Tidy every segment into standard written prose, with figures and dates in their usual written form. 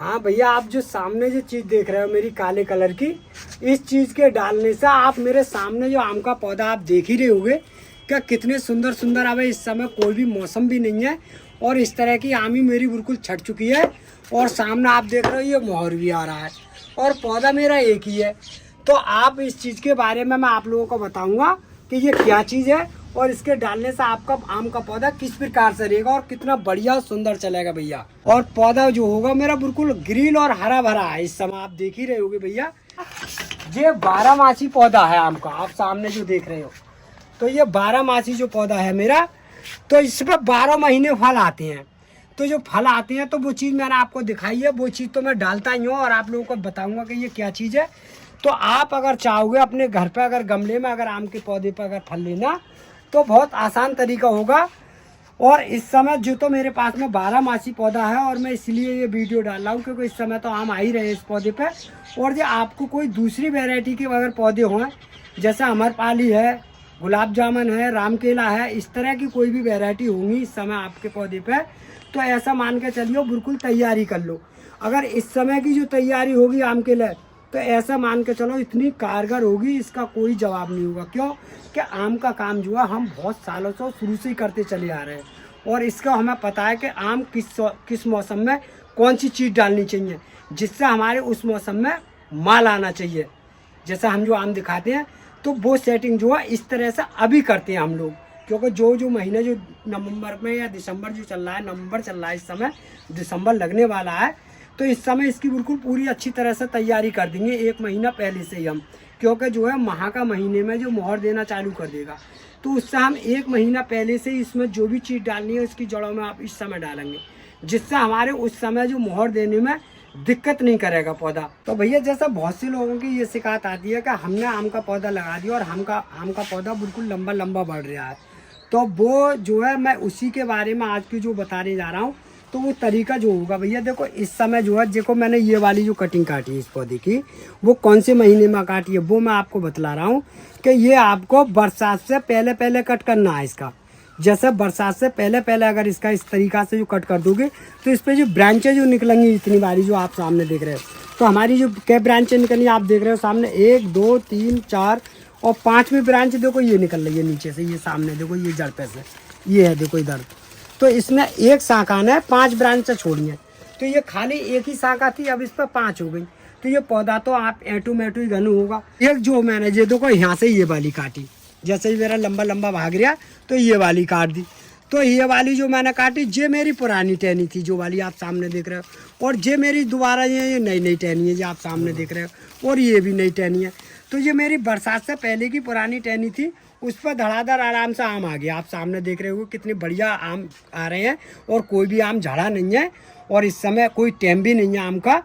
हाँ भैया, आप जो सामने जो चीज़ देख रहे हो मेरी काले कलर की, इस चीज़ के डालने से आप मेरे सामने जो आम का पौधा आप देख ही रहे होगे क्या कितने सुंदर सुंदर। अब इस समय कोई भी मौसम भी नहीं है और इस तरह की आमी मेरी बिल्कुल छट चुकी है। और सामने आप देख रहे हो ये मोहर भी आ रहा है और पौधा मेरा एक ही है। तो आप इस चीज़ के बारे में मैं आप लोगों को बताऊँगा कि ये क्या चीज़ है और इसके डालने से आपका आम का पौधा किस प्रकार से रहेगा और कितना बढ़िया सुंदर चलेगा भैया। और पौधा जो होगा मेरा बिल्कुल ग्रीन और हरा भरा है। इस समय आप देख ही रहे होगे भैया, ये 12 पौधा है आम का, आप सामने जो देख रहे हो। तो ये 12 जो पौधा है मेरा, तो इसमें 12 महीने फल आते हैं। तो जो फल आते हैं तो वो चीज़ मैंने आपको दिखाई है, वो चीज़ तो मैं डालता ही हूँ और आप लोगों को बताऊंगा कि ये क्या चीज़ है। तो आप अगर चाहोगे अपने घर पे अगर गमले में अगर आम के पौधे पर अगर फल लेना तो बहुत आसान तरीका होगा। और इस समय जो तो मेरे पास में 12 पौधा है और मैं इसलिए ये वीडियो डाल रहा हूँ क्योंकि इस समय तो आम आ ही रहे इस पौधे पे। और जो आपको कोई दूसरी वैरायटी के अगर पौधे हों, जैसे अमरपाली है, गुलाब जामुन है, राम केला है, इस तरह की कोई भी वैरायटी होंगी इस समय आपके पौधे पे, तो ऐसा मान के चलिए बिल्कुल तैयारी कर लो। अगर इस समय की जो तैयारी होगी आम के लिए तो ऐसा मान के चलो इतनी कारगर होगी, इसका कोई जवाब नहीं होगा। क्यों कि आम का काम जो है हम बहुत सालों से शुरू से ही करते चले आ रहे हैं और इसका हमें पता है कि आम किस मौसम में कौन सी चीज़ डालनी चाहिए जिससे हमारे उस मौसम में माल आना चाहिए। जैसा हम जो आम दिखाते हैं तो वो सेटिंग जो है इस तरह से अभी करते हैं हम लोग, क्योंकि जो महीने जो नवंबर में या दिसंबर जो चल रहा है, नवंबर चल रहा है इस समय, दिसंबर लगने वाला है, तो इस समय इसकी बिल्कुल पूरी अच्छी तरह से तैयारी कर देंगे 1 महीना पहले से ही हम, क्योंकि जो है माह का महीने में जो मोहर देना चालू कर देगा तो उससे हम 1 महीना पहले से ही इसमें जो भी चीज़ डालनी है उसकी जड़ों में आप इस समय डालेंगे, जिससे हमारे उस समय जो मोहर देने में दिक्कत नहीं करेगा पौधा। तो भैया जैसा बहुत से लोगों की ये शिकायत आती है कि हमने आम का पौधा लगा दिया और आम का पौधा बिल्कुल लंबा लंबा बढ़ रहा है, तो वो जो है मैं उसी के बारे में आज की जो बताने जा रहा हूँ। तो वो तरीका जो होगा भैया, देखो इस समय जो है, देखो मैंने ये वाली जो कटिंग काटी है इस पौधे की, वो कौन से महीने में काटी है वो मैं आपको बतला रहा हूँ कि ये आपको बरसात से पहले पहले कट करना है इसका। जैसे बरसात से पहले पहले अगर इसका इस तरीका से जो कट कर दोगे तो इस पर जो ब्रांचें जो निकलेंगी इतनी बारी जो आप सामने देख रहे हो, तो हमारी जो क्या ब्रांचें निकली आप देख रहे हो सामने, 1 2 3 4 और 5वीं ब्रांच देखो ये निकल रही है नीचे से, ये सामने देखो ये जड़ पे से ये है, देखो इधर। तो इसने एक शाखा है 5 ब्रांच से छोड़ी है, तो ये खाली एक ही शाखा थी, अब इस पर 5 हो गई। तो ये पौधा तो आप ऐटू मैटू ही घनु होगा। एक जो मैंने ये देखो यहाँ से ये वाली काटी, जैसे ही मेरा लंबा लंबा भाग रहा तो ये वाली काट दी। तो ये वाली जो मैंने काटी ये मेरी पुरानी टहनी थी, जो वाली आप सामने देख रहे हो, और ये मेरी दोबारा ये नई टहनी है जो आप सामने देख रहे हो, और ये भी नई टहनी है। तो ये मेरी बरसात से पहले की पुरानी टहनी थी, उस पर धड़ाधड़ आराम से आम आ गया। आप सामने देख रहे हो कितने बढ़िया आम आ रहे हैं और कोई भी आम झड़ा नहीं है और इस समय कोई टाइम भी नहीं है आम का।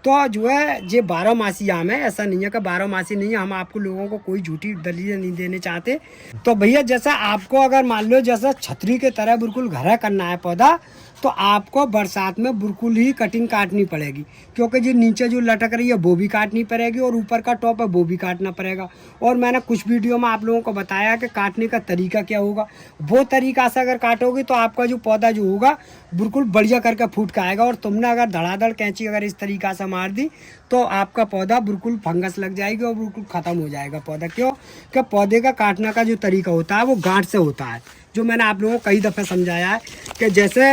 तो जो है ये 12 आम है, ऐसा नहीं है कि 12 नहीं है। हम आपको लोगों को कोई झूठी दलील नहीं देने चाहते। तो भैया जैसा आपको अगर मान लो जैसा छतरी के तरह बिल्कुल घरा करना है पौधा, तो आपको बरसात में बिल्कुल ही कटिंग काटनी पड़ेगी, क्योंकि जो नीचे जो लटक रही है वो भी काटनी पड़ेगी और ऊपर का टॉप है वो भी काटना पड़ेगा। और मैंने कुछ वीडियो में आप लोगों को बताया कि काटने का तरीका क्या होगा, वो तरीका से अगर काटोगे तो आपका जो पौधा जो होगा बिल्कुल बढ़िया करके फूट के आएगा। और तुमने अगर धड़ाधड़ कैंची अगर इस तरीका से मार दी तो आपका पौधा बिल्कुल फंगस लग जाएगी और बिल्कुल ख़त्म हो जाएगा पौधा। क्यों कि पौधे का काटने का जो तरीका होता है वो गांठ से होता है, जो मैंने आप लोगों को कई दफ़े समझाया है कि जैसे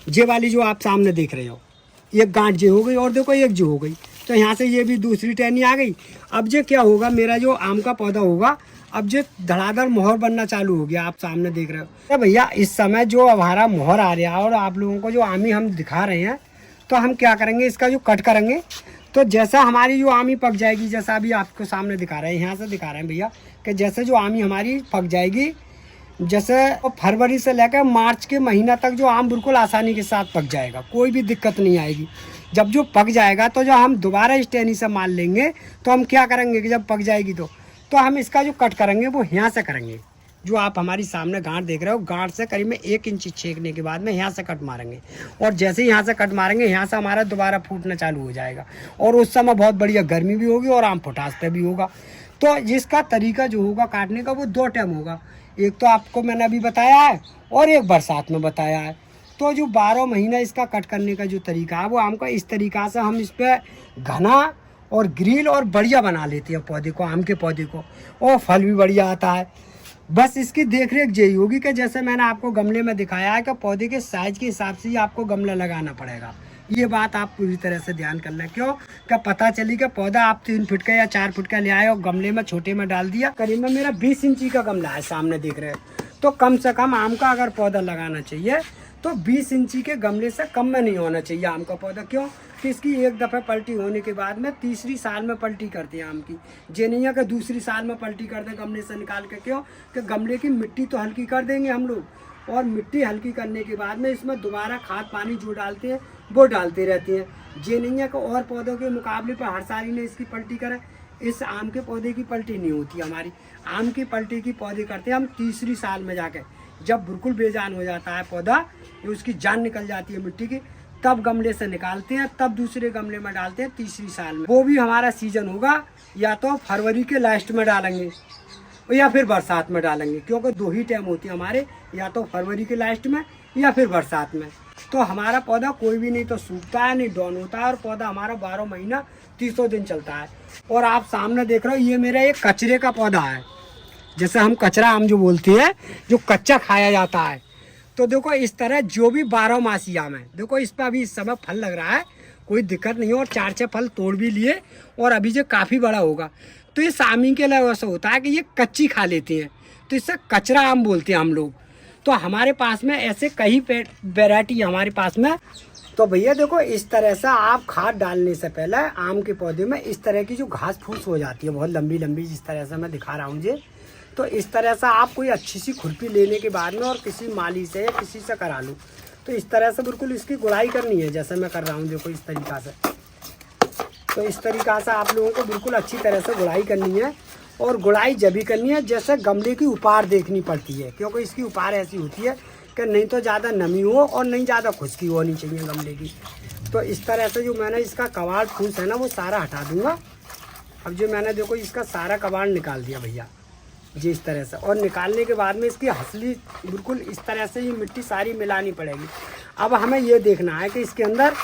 ये वाली जो आप सामने देख रहे हो एक गांठ जे हो गई और देखो एक जो हो गई, तो यहाँ से ये भी दूसरी टहनी आ गई। अब ये क्या होगा, मेरा जो आम का पौधा होगा अब जो धड़ाधड़ मोहर बनना चालू हो गया, आप सामने देख रहे हो। तो भैया इस समय जो हमारा मोहर आ रहा है और आप लोगों को जो आमी हम दिखा रहे हैं, तो हम क्या करेंगे इसका जो कट करेंगे, तो जैसा हमारी जो आमी पक जाएगी, जैसा अभी आपको सामने दिखा रहे हैं, यहाँ से दिखा रहे हैं भैया कि जैसे जो आमी हमारी पक जाएगी, जैसे फरवरी से लेकर मार्च के महीना तक जो आम बिल्कुल आसानी के साथ पक जाएगा, कोई भी दिक्कत नहीं आएगी। जब जो पक जाएगा तो जो हम दोबारा इस टहनी से मार लेंगे, तो हम क्या करेंगे कि जब पक जाएगी तो हम इसका जो कट करेंगे वो यहाँ से करेंगे। जो आप हमारी सामने गांठ देख रहे हो, गांठ से करीब में 1 इंच छेकने के बाद में यहाँ से कट मारेंगे, और जैसे ही यहाँ से कट मारेंगे यहाँ से हमारा दोबारा फूटना चालू हो जाएगा और उस समय बहुत बढ़िया गर्मी भी होगी और आम फुटास पे भी होगा। तो जिसका तरीका जो होगा काटने का वो 2 टाइम होगा, एक तो आपको मैंने अभी बताया है और एक बरसात में बताया है। तो जो 12 महीना इसका कट करने का जो तरीका है वो आम का इस तरीका से हम इस पर घना और ग्रिल और बढ़िया बना लेते हैं पौधे को, आम के पौधे को, और फल भी बढ़िया आता है। बस इसकी देख रेख यही होगी कि जैसे मैंने आपको गमले में दिखाया है कि पौधे के साइज के हिसाब से ही आपको गमला लगाना पड़ेगा। ये बात आप पूरी तरह से ध्यान कर लें। क्यों? क्या पता चली कि पौधा आप 3 फुट का या 4 फुट का ले आए और गमले में छोटे में डाल दिया। करीब में मेरा 20 इंची का गमला है, सामने देख रहे हैं। तो कम से कम आम का अगर पौधा लगाना चाहिए तो 20 इंची के गमले से कम में नहीं होना चाहिए आम का पौधा। क्यों? कि इसकी एक दफ़ा पलटी होने के बाद में तीसरी साल में पलटी करते हैं आम की। जे नहीं है कि दूसरी साल में पलटी कर दें गमले से निकाल के। क्यों? कि गमले की मिट्टी तो हल्की कर देंगे हम लोग, और मिट्टी हल्की करने के बाद में इसमें दोबारा खाद पानी जो डालते हैं वो डालते रहते हैं। जे नहीं है कि और पौधों के मुकाबले पर हर साल ने इसकी पलटी करें। इस आम के पौधे की पलटी नहीं होती हमारी। आम की पलटी की पौधे करते हैं हम तीसरी साल में जाके, जब बिल्कुल बेजान हो जाता है पौधा, उसकी जान निकल जाती है मिट्टी की, तब गमले से निकालते हैं, तब दूसरे गमले में डालते हैं तीसरी साल में। वो भी हमारा सीजन होगा या तो फरवरी के लास्ट में डालेंगे या फिर बरसात में डालेंगे, क्योंकि 2 ही टाइम होती है हमारे, या तो फरवरी के लास्ट में या फिर बरसात में। तो हमारा पौधा कोई भी नहीं तो सूखता है, नहीं डाउन होता है, और पौधा हमारा 12 महीना 300 दिन चलता है। और आप सामने देख रहे हो, ये मेरा एक कचरे का पौधा है, जैसे हम कचरा आम जो बोलते हैं, जो कच्चा खाया जाता है। तो देखो इस तरह जो भी 12 मासी आम है, देखो इस पर अभी इस समय फल लग रहा है, कोई दिक्कत नहीं है, और 4-6 फल तोड़ भी लिए, और अभी जो काफ़ी बड़ा होगा। तो ये सामी के लिए ऐसा होता है कि ये कच्ची खा लेते हैं, तो इससे कचरा आम बोलते हैं हम लोग। तो हमारे पास में ऐसे कई वैरायटी हमारे पास में। तो भैया देखो इस तरह से आप खाद डालने से पहले आम के पौधे में इस तरह की जो घास फूस हो जाती है बहुत लंबी लंबी, जिस तरह से मैं दिखा रहा हूँ जी, तो इस तरह से आप कोई अच्छी सी खुरपी लेने के बाद में और किसी माली से या किसी से करा लो, तो इस तरह से बिल्कुल इसकी गुड़ाई करनी है, जैसे मैं कर रहा हूँ देखो इस तरीक़ा से। तो इस तरीक़ा से आप लोगों को बिल्कुल अच्छी तरह से गुड़ाई करनी है, और गुड़ाई जब भी करनी है जैसे गमले की उपार देखनी पड़ती है, क्योंकि इसकी उपार ऐसी होती है कि नहीं तो ज़्यादा नमी हो और नहीं ज़्यादा खुश्की होनी चाहिए गमले की। तो इस तरह से जो मैंने इसका कबाड़ फूस है ना वो सारा हटा दूंगा। अब जो मैंने देखो इसका सारा कबाड़ निकाल दिया भैया जी इस तरह से, और निकालने के बाद में इसकी हसली बिल्कुल इस तरह से ये मिट्टी सारी मिलानी पड़ेगी। अब हमें ये देखना है कि इसके अंदर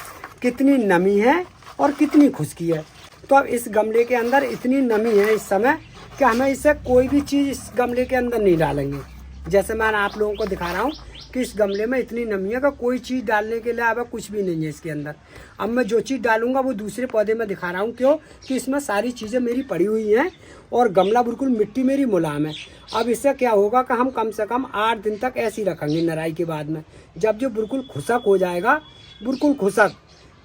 कितनी नमी है और कितनी खुश्की है। तो अब इस गमले के अंदर इतनी नमी है इस समय कि हमें इससे कोई भी चीज़ इस गमले के अंदर नहीं डालेंगे। जैसे मैं आप लोगों को दिखा रहा हूँ कि इस गमले में इतनी नमी है कि कोई चीज़ डालने के लिए अब कुछ भी नहीं है इसके अंदर। अब मैं जो चीज़ डालूंगा वो दूसरे पौधे में दिखा रहा हूँ, क्यों कि इसमें सारी चीज़ें मेरी पड़ी हुई हैं और गमला बिल्कुल मिट्टी मेरी मुलायम है। अब इससे क्या होगा कि हम कम से कम 8 दिन तक ऐसे ही रखेंगे नराई के बाद में। जब जो बिल्कुल खुशक हो जाएगा, बिल्कुल खुशक,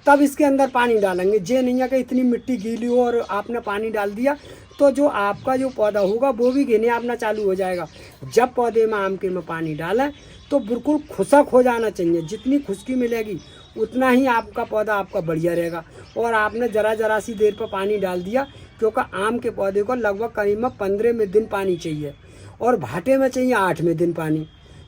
तब इसके अंदर पानी डालेंगे। जे नहीं है कि इतनी मिट्टी गीली हो और आपने पानी डाल दिया तो जो आपका जो पौधा होगा वो भी गिरने अपना चालू हो जाएगा। जब पौधे में आम के में पानी डालें तो बिल्कुल खुशक हो जाना चाहिए। जितनी खुश्की मिलेगी उतना ही आपका पौधा आपका बढ़िया रहेगा। और आपने ज़रा सी देर पर पानी डाल दिया, क्योंकि आम के पौधे को लगभग करीब 15 दिन पानी चाहिए और भाटे में चाहिए 8 दिन पानी,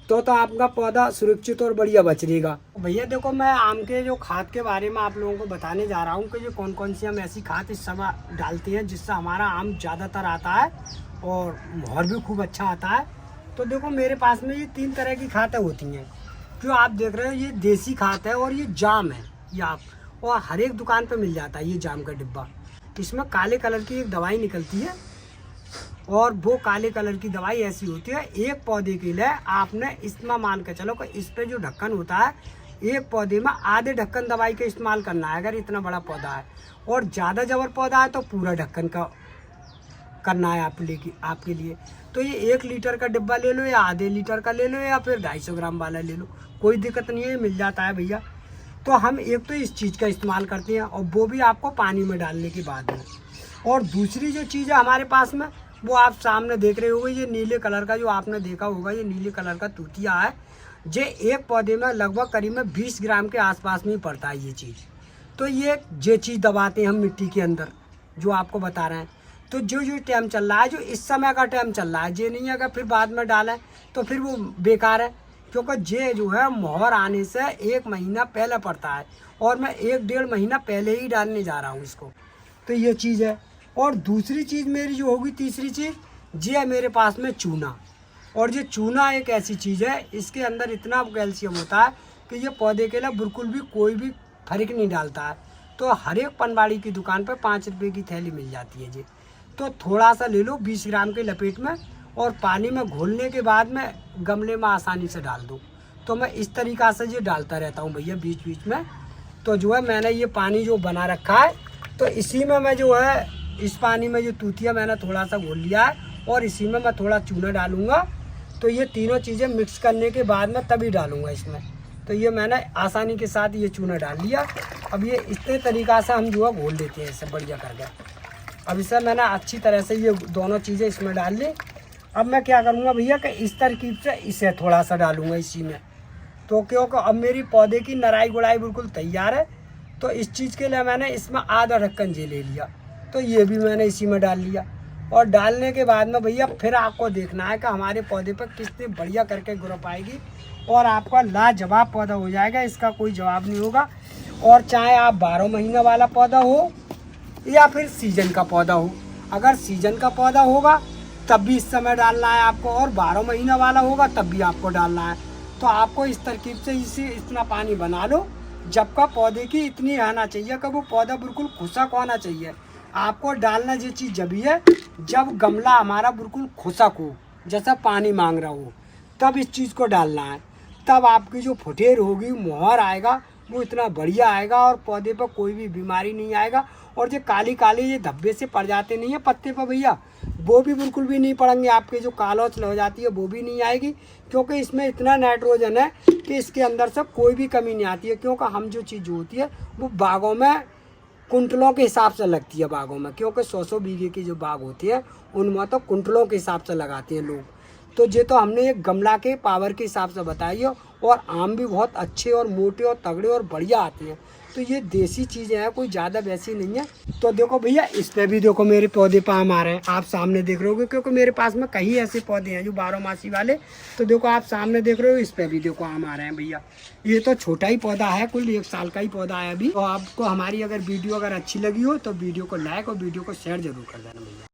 तो आपका पौधा सुरक्षित और बढ़िया बच रहेगा। भैया देखो मैं आम के जो खाद के बारे में आप लोगों को बताने जा रहा हूँ कि जो कौन कौन सी हम ऐसी खाद इस समय डालते हैं जिससे हमारा आम ज़्यादातर आता है और मोहर भी खूब अच्छा आता है। तो देखो मेरे पास में ये 3 तरह की खादें होती हैं जो आप देख रहे हो। ये देसी खाद है और ये जाम है, ये आप और हर एक दुकान पर मिल जाता है ये जाम का डिब्बा। इसमें काले कलर की एक दवाई निकलती है और वो काले कलर की दवाई ऐसी होती है एक पौधे के लिए आपने इतना मान के चलो कि इस पे जो ढक्कन होता है एक पौधे में आधे ढक्कन दवाई का इस्तेमाल करना है अगर इतना बड़ा पौधा है, और ज़्यादा जबर पौधा है तो पूरा ढक्कन का करना है आपके लिए। तो ये 1 लीटर का डिब्बा ले लो या आधे लीटर का ले लो या फिर 250 ग्राम वाला ले लो, कोई दिक्कत नहीं है, मिल जाता है भैया। तो हम एक तो इस चीज़ का इस्तेमाल करते हैं और वो भी आपको पानी में डालने के बाद में। और दूसरी जो चीज़ है हमारे पास में वो आप सामने देख रहे होंगे, ये नीले कलर का जो आपने देखा होगा, ये नीले कलर का तूतिया है। जे एक पौधे में लगभग करीब 20 ग्राम के आसपास में ही पड़ता है ये चीज़। तो ये चीज़ दबाते हैं हम मिट्टी के अंदर जो आपको बता रहे हैं। तो जो टाइम चल रहा है, जो इस समय का टाइम चल रहा है, ये नहीं है अगर फिर बाद में डालें तो फिर वो बेकार है, क्योंकि जे जो है मोहर आने से 1 महीना पहले पड़ता है और मैं 1-1.5 महीना पहले ही डालने जा रहा हूँ इसको। तो ये चीज़ है। और दूसरी चीज़ मेरी जो होगी, तीसरी चीज़ ये है मेरे पास में चूना। और ये चूना एक ऐसी चीज़ है, इसके अंदर इतना कैल्शियम होता है कि ये पौधे के लिए बिल्कुल भी कोई भी फर्क नहीं डालता है। तो हर एक पनवाड़ी की दुकान पर 5 रुपये की थैली मिल जाती है जी। तो थोड़ा सा ले लो 20 ग्राम के लपेट में, और पानी में घोलने के बाद में गमले में आसानी से डाल दो। तो मैं इस तरीक़ा से ये डालता रहता हूँ भैया बीच बीच में। तो जो है मैंने ये पानी जो बना रखा है, तो इसी में मैं जो है इस पानी में जो तूतिया मैंने थोड़ा सा घोल लिया है, और इसी में मैं थोड़ा चूना डालूँगा। तो ये तीनों चीज़ें मिक्स करने के बाद में तभी डालूँगा इसमें। तो ये मैंने आसानी के साथ ये चूना डाल लिया। अब ये इतने तरीक़ा से हम जो है घोल देते हैं इसे बढ़िया करके। अब इसे मैंने अच्छी तरह से ये दोनों चीज़ें इसमें डाल ली। अब मैं क्या करूँगा भैया कि इस तरकीब से इसे थोड़ा सा डालूँगा इसी में। तो क्योंकि अब मेरी पौधे की नराई गुड़ाई बिल्कुल तैयार है। तो इस चीज़ के लिए मैंने इसमें आधा ढक्कन जे ले लिया। तो ये भी मैंने इसी में डाल लिया। और डालने के बाद में भैया फिर आपको देखना है कि हमारे पौधे पर कितनी बढ़िया करके ग्रोथ आएगी, और आपका लाजवाब पौधा हो जाएगा, इसका कोई जवाब नहीं होगा। और चाहे आप 12 महीने वाला पौधा हो या फिर सीजन का पौधा हो, अगर सीजन का पौधा होगा तब भी इस समय डालना है आपको, और 12 महीने वाला होगा तब भी आपको डालना है। तो आपको इस तरकीब से इसे इतना पानी बना लो जब का पौधे की इतनी आना चाहिए कि वो पौधा बिल्कुल खुशक होना चाहिए। आपको डालना ये चीज़ जब ही है जब गमला हमारा बिल्कुल खुशक हो, जैसा पानी मांग रहा हो, तब इस चीज़ को डालना है। तब आपकी जो फुटेर होगी, मोहर आएगा, वो इतना बढ़िया आएगा, और पौधे पर कोई भी बीमारी नहीं आएगा। और जो काली काली ये धब्बे से पड़ जाते नहीं है पत्ते पर भैया, वो भी बिल्कुल भी नहीं पड़ेंगे। आपके जो कालोच हो जाती है वो भी नहीं आएगी, क्योंकि इसमें इतना नाइट्रोजन है कि इसके अंदर से कोई भी कमी नहीं आती है। क्योंकि हम जो चीज़ होती है वो बागों में कुंटलों के हिसाब से लगती है बागों में, क्योंकि 100-100 बीघे की जो बाग होती है उनमें तो कुंटलों के हिसाब से लगाते हैं लोग। तो ये तो हमने एक गमला के पावर के हिसाब से बताई है। और आम भी बहुत अच्छे और मोटे और तगड़े और बढ़िया आते हैं। तो ये देसी चीज़ें हैं, कोई ज़्यादा वैसी नहीं है। तो देखो भैया इस पे भी देखो मेरे पौधे पर आम आ रहे हैं, आप सामने देख रहे होगे, क्योंकि मेरे पास में कई ऐसे पौधे हैं जो 12 मासी वाले। तो देखो आप सामने देख रहे हो, इस पे भी देखो आम आ रहे हैं भैया। ये तो छोटा ही पौधा है, कुल 1 साल का ही पौधा है अभी। तो आपको हमारी अगर वीडियो अगर अच्छी लगी हो तो वीडियो को लाइक और वीडियो को शेयर जरूर कर देना भैया।